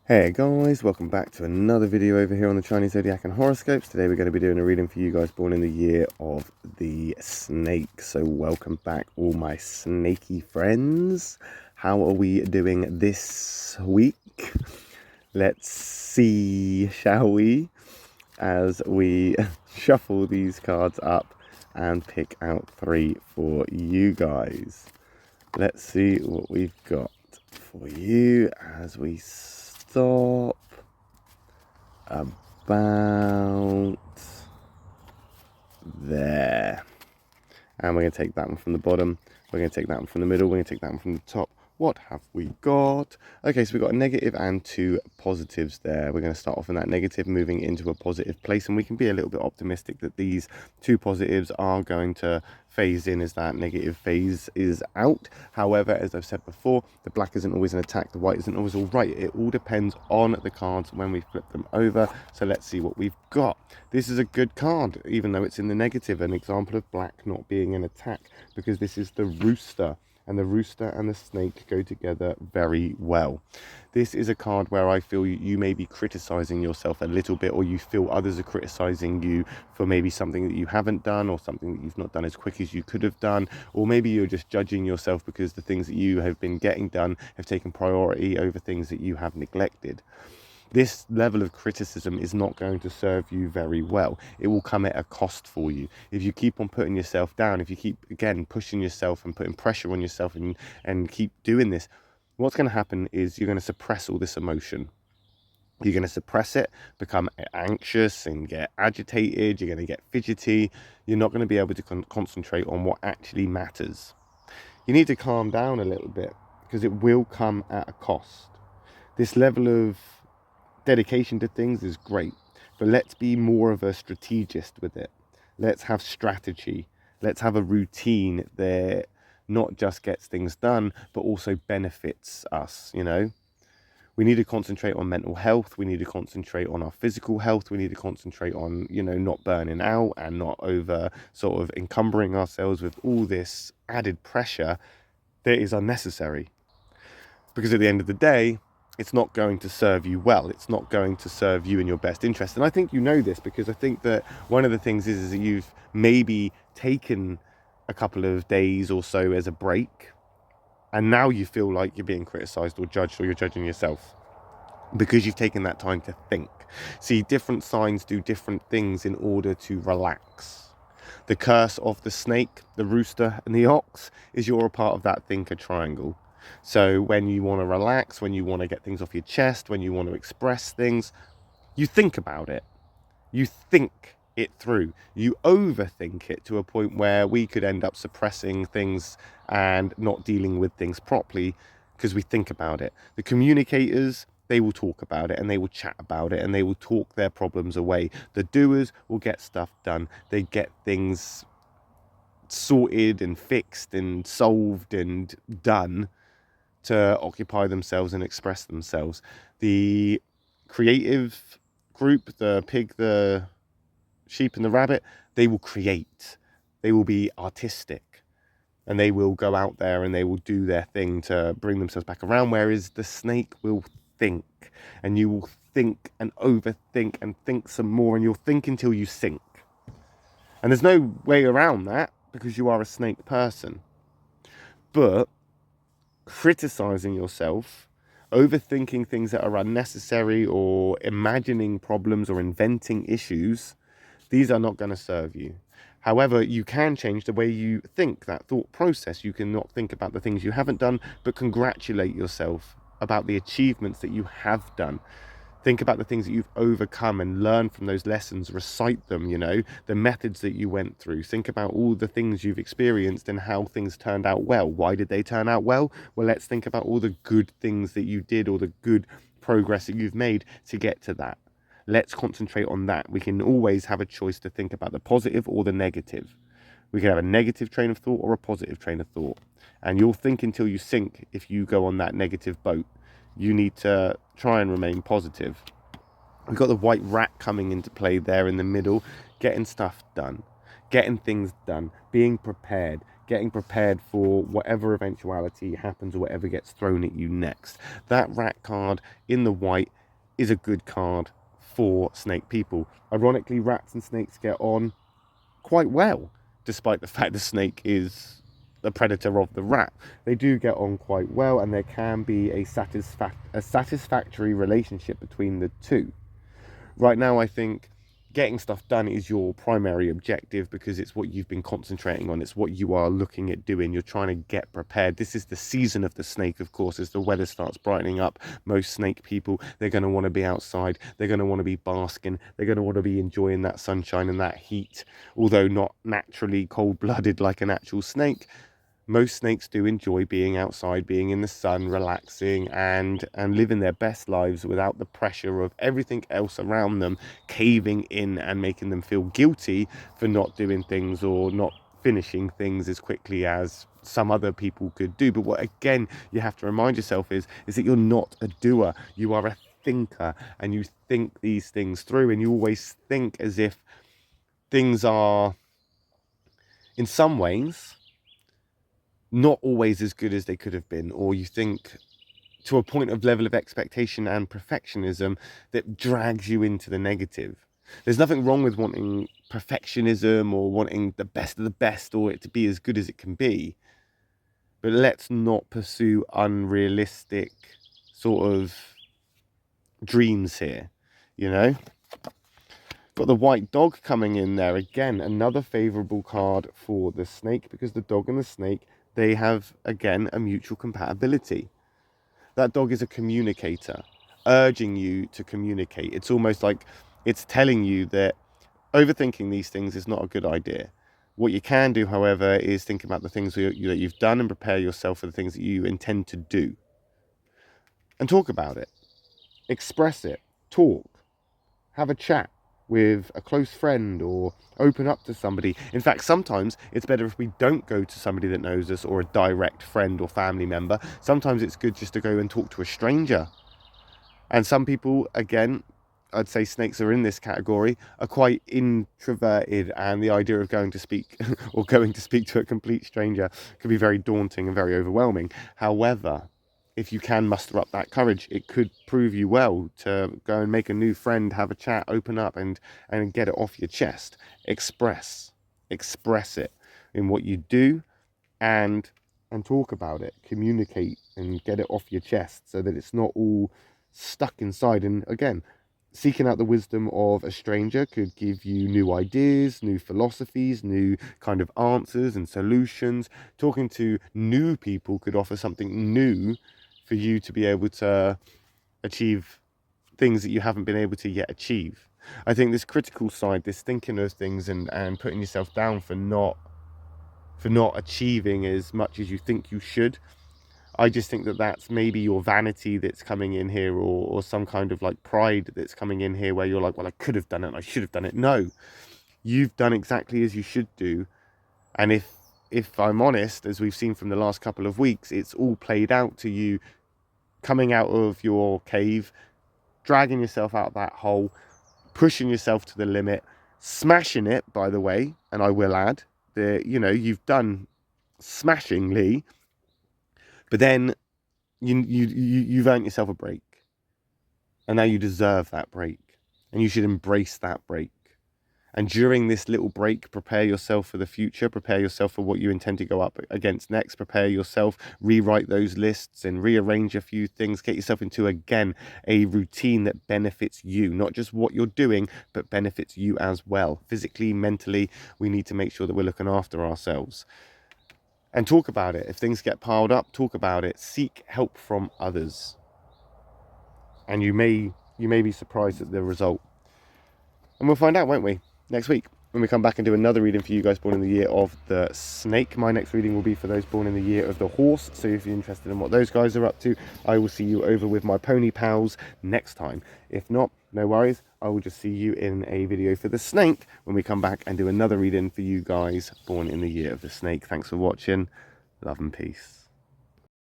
Hey guys, welcome back to another video over here on the Chinese Zodiac and Horoscopes. Today we're going to be doing a reading for you guys born in the year of the snake. So welcome back all my snaky friends. How are we doing this week? Let's see, shall we? As we shuffle these cards up and pick out three for you guys. Let's see what we've got for you as we stop about there. And we're going to take that one from the bottom. We're going to take that one from the middle. We're going to take that one from the top. What have we got? Okay, so we've got a negative and two positives there. We're going to start off in that negative, moving into a positive place. And we can be a little bit optimistic that these two positives are going to phase in as that negative phase is out. However, as I've said before, the black isn't always an attack. The white isn't always all right. It all depends on the cards when we flip them over. So let's see what we've got. This is a good card, even though it's in the negative. An example of black not being an attack, because this is the rooster. And the rooster and the snake go together very well. This is a card where I feel you may be criticizing yourself a little bit, or you feel others are criticizing you for maybe something that you haven't done, or something that you've not done as quick as you could have done, or maybe you're just judging yourself because the things that you have been getting done have taken priority over things that you have neglected. This level of criticism is not going to serve you very well. It will come at a cost for you. If you keep on putting yourself down, if you keep, again, pushing yourself and putting pressure on yourself and keep doing this, what's going to happen is you're going to suppress all this emotion. You're going to suppress it, become anxious and get agitated. You're going to get fidgety. You're not going to be able to concentrate on what actually matters. You need to calm down a little bit, because it will come at a cost. This level of dedication to things is great, but let's be more of a strategist with it. Let's have strategy. Let's have a routine that not just gets things done, but also benefits us, you know. We need to concentrate on mental health. We need to concentrate on our physical health. We need to concentrate on, you know, not burning out and not over sort of encumbering ourselves with all this added pressure that is unnecessary. Because at the end of the day, it's not going to serve you well. It's not going to serve you in your best interest. And I think you know this, because I think that one of the things is that you've maybe taken a couple of days or so as a break, and now you feel like you're being criticized or judged, or you're judging yourself because you've taken that time to think. See, different signs do different things in order to relax. The curse of the snake, the rooster, and the ox is you're a part of that thinker triangle. So when you want to relax, when you want to get things off your chest, when you want to express things, you think about it. You think it through. You overthink it to a point where we could end up suppressing things and not dealing with things properly because we think about it. The communicators, they will talk about it and they will chat about it and they will talk their problems away. The doers will get stuff done. They get things sorted and fixed and solved and done to occupy themselves and express themselves. The creative group, the pig, the sheep and the rabbit, they will create. They will be artistic and they will go out there and they will do their thing to bring themselves back around, whereas the snake will think, and you will think and overthink and think some more, and you'll think until you sink. And there's no way around that because you are a snake person. But criticizing yourself, overthinking things that are unnecessary, or imagining problems or inventing issues, these are not going to serve you. However, you can change the way you think, that thought process. You can not think about the things you haven't done, but congratulate yourself about the achievements that you have done. Think about the things that you've overcome and learn from those lessons. Recite them, you know, the methods that you went through. Think about all the things you've experienced and how things turned out well. Why did they turn out well? Well, let's think about all the good things that you did, or the good progress that you've made to get to that. Let's concentrate on that. We can always have a choice to think about the positive or the negative. We can have a negative train of thought or a positive train of thought. And you'll think until you sink if you go on that negative boat. You need to try and remain positive. We've got the white rat coming into play there in the middle, getting stuff done, getting things done, being prepared, getting prepared for whatever eventuality happens or whatever gets thrown at you next. That rat card in the white is a good card for snake people. Ironically, rats and snakes get on quite well, despite the fact the snake is the predator of the rat. They do get on quite well, and there can be a satisfactory relationship between the two. Right now, I think getting stuff done is your primary objective because it's what you've been concentrating on. It's what you are looking at doing. You're trying to get prepared. This is the season of the snake, of course, as the weather starts brightening up. Most snake people, they're going to want to be outside. They're going to want to be basking. They're going to want to be enjoying that sunshine and that heat. Although not naturally cold-blooded like an actual snake, most snakes do enjoy being outside, being in the sun, relaxing and living their best lives without the pressure of everything else around them caving in and making them feel guilty for not doing things or not finishing things as quickly as some other people could do. But what again you have to remind yourself is that you're not a doer. You are a thinker, and you think these things through, and you always think as if things are, in some ways, not always as good as they could have been, or you think to a point of level of expectation and perfectionism that drags you into the negative. There's nothing wrong with wanting perfectionism or wanting the best of the best or it to be as good as it can be, but let's not pursue unrealistic sort of dreams here, you know. Got the white dog coming in there again, another favorable card for the snake, because the dog and the snake, they have, again, a mutual compatibility. That dog is a communicator, urging you to communicate. It's almost like it's telling you that overthinking these things is not a good idea. What you can do, however, is think about the things that you've done and prepare yourself for the things that you intend to do. And talk about it. Express it. Talk. Have a chat with a close friend or open up to somebody. In fact, sometimes it's better if we don't go to somebody that knows us or a direct friend or family member. Sometimes it's good just to go and talk to a stranger. And some people, again, I'd say snakes are in this category, are quite introverted, and the idea of going to speak or going to speak to a complete stranger can be very daunting and very overwhelming. However, if you can muster up that courage, it could prove you well to go and make a new friend, have a chat, open up and get it off your chest. Express it in what you do and talk about it, communicate and get it off your chest so that it's not all stuck inside. And again, seeking out the wisdom of a stranger could give you new ideas, new philosophies, new kind of answers and solutions. Talking to new people could offer something new for you to be able to achieve things that you haven't been able to yet achieve. I think this critical side, this thinking of things and putting yourself down for not achieving as much as you think you should, I just think that that's maybe your vanity that's coming in here, or some kind of like pride that's coming in here where you're like, well, I could have done it and I should have done it. No, you've done exactly as you should do. And if I'm honest, as we've seen from the last couple of weeks, it's all played out to you coming out of your cave, dragging yourself out that hole, pushing yourself to the limit, smashing it, by the way, and I will add that, you know, you've done smashingly, but then you've earned yourself a break, and now you deserve that break, and you should embrace that break. And during this little break, prepare yourself for the future, prepare yourself for what you intend to go up against next, prepare yourself, rewrite those lists and rearrange a few things, get yourself into, again, a routine that benefits you, not just what you're doing, but benefits you as well. Physically, mentally, we need to make sure that we're looking after ourselves. And talk about it. If things get piled up, talk about it. Seek help from others. And you may be surprised at the result. And we'll find out, won't we? Next week, when we come back and do another reading for you guys born in the year of the snake. My next reading will be for those born in the year of the horse. So if you're interested in what those guys are up to, I will see you over with my pony pals next time. If not, no worries. I will just see you in a video for the snake when we come back and do another reading for you guys born in the year of the snake. Thanks for watching. Love and peace.